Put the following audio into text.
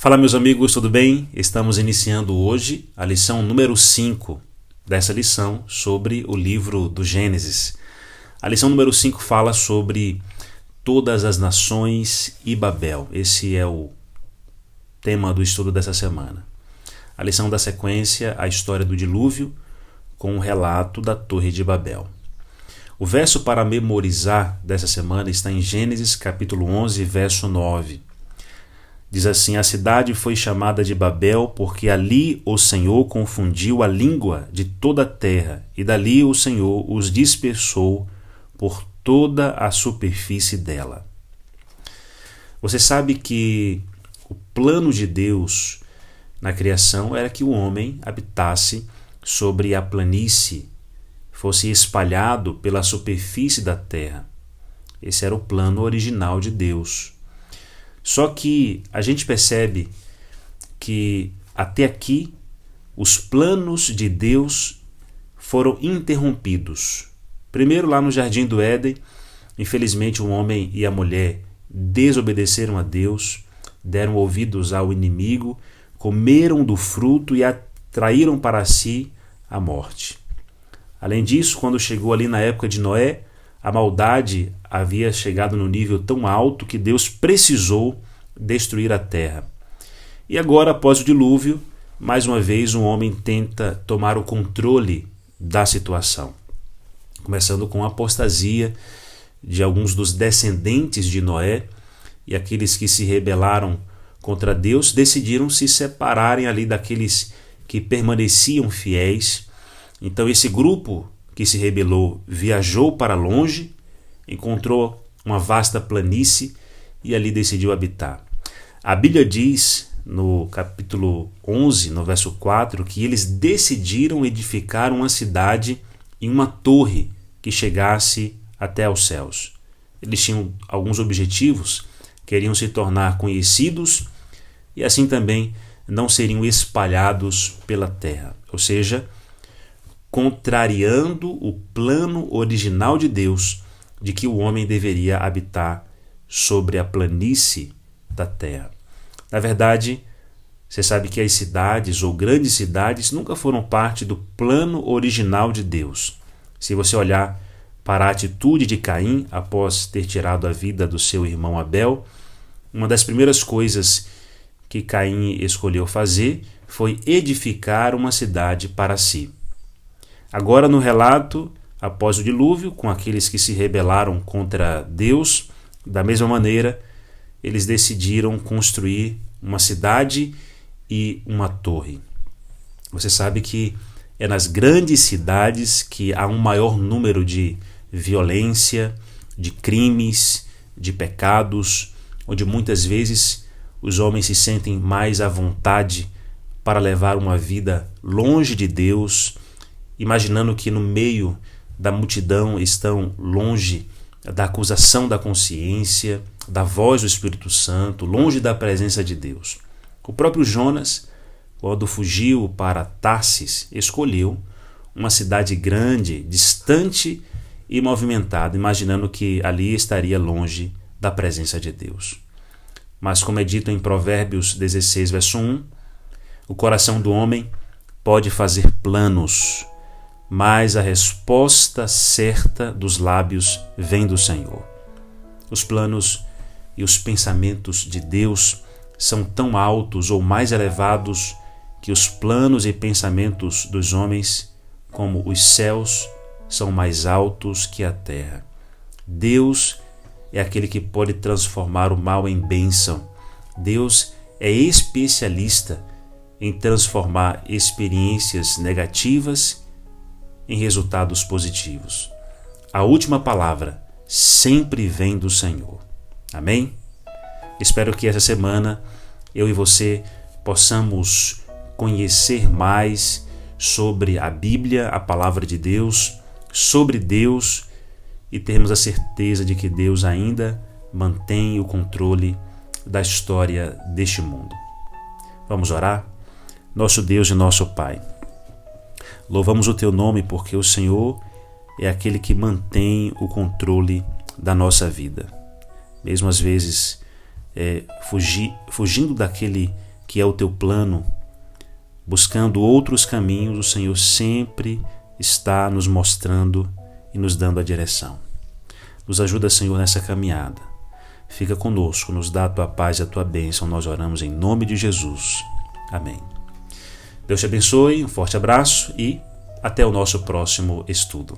Fala, meus amigos, tudo bem? Estamos iniciando hoje a lição número 5 dessa lição sobre o livro do Gênesis. A lição número 5 fala sobre todas as nações e Babel. Esse é o tema do estudo dessa semana. A lição da sequência, a história do dilúvio, com o relato da Torre de Babel. O verso para memorizar dessa semana está em Gênesis capítulo 11, verso 9. Diz assim: a cidade foi chamada de Babel porque ali o Senhor confundiu a língua de toda a terra, e dali o Senhor os dispersou por toda a superfície dela. Você sabe que o plano de Deus na criação era que o homem habitasse sobre a planície, fosse espalhado pela superfície da terra. Esse era o plano original de Deus. Só que a gente percebe que até aqui os planos de Deus foram interrompidos. Primeiro, lá no Jardim do Éden, infelizmente o homem e a mulher desobedeceram a Deus, deram ouvidos ao inimigo, comeram do fruto e atraíram para si a morte. Além disso, quando chegou ali na época de Noé, a maldade havia chegado no nível tão alto que Deus precisou destruir a terra. E agora, após o dilúvio, mais uma vez o homem tenta tomar o controle da situação. Começando com a apostasia de alguns dos descendentes de Noé, e aqueles que se rebelaram contra Deus decidiram se separarem ali daqueles que permaneciam fiéis. Então esse grupo que se rebelou viajou para longe, encontrou uma vasta planície e ali decidiu habitar. A Bíblia diz no capítulo 11, no verso 4, que eles decidiram edificar uma cidade e uma torre que chegasse até aos céus. Eles tinham alguns objetivos, queriam se tornar conhecidos e assim também não seriam espalhados pela terra. Ou seja, contrariando o plano original de Deus de que o homem deveria habitar sobre a planície da terra. Na verdade, você sabe que as cidades ou grandes cidades nunca foram parte do plano original de Deus. Se você olhar para a atitude de Caim após ter tirado a vida do seu irmão Abel, uma das primeiras coisas que Caim escolheu fazer foi edificar uma cidade para si. Agora, no relato, após o dilúvio, com aqueles que se rebelaram contra Deus, da mesma maneira, eles decidiram construir uma cidade e uma torre. Você sabe que é nas grandes cidades que há um maior número de violência, de crimes, de pecados, onde muitas vezes os homens se sentem mais à vontade para levar uma vida longe de Deus, imaginando que no meio da multidão estão longe da acusação da consciência, da voz do Espírito Santo, longe da presença de Deus. O próprio Jonas, quando fugiu para Tarsis, escolheu uma cidade grande, distante e movimentada, imaginando que ali estaria longe da presença de Deus. Mas, como é dito em Provérbios 16, verso 1, o coração do homem pode fazer planos, mas a resposta certa dos lábios vem do Senhor. Os planos e os pensamentos de Deus são tão altos ou mais elevados que os planos e pensamentos dos homens, como os céus, são mais altos que a terra. Deus é aquele que pode transformar o mal em bênção. Deus é especialista em transformar experiências negativas em resultados positivos. A última palavra sempre vem do Senhor. Amém? Espero que essa semana eu e você possamos conhecer mais sobre a Bíblia, a palavra de Deus, sobre Deus, e termos a certeza de que Deus ainda mantém o controle da história deste mundo. Vamos orar? Nosso Deus e nosso Pai, louvamos o Teu nome porque o Senhor é aquele que mantém o controle da nossa vida. Mesmo às vezes fugindo daquele que é o teu plano, buscando outros caminhos, o Senhor sempre está nos mostrando e nos dando a direção. Nos ajuda, Senhor, nessa caminhada. Fica conosco, nos dá a tua paz e a tua bênção. Nós oramos em nome de Jesus. Amém. Deus te abençoe, um forte abraço e até o nosso próximo estudo.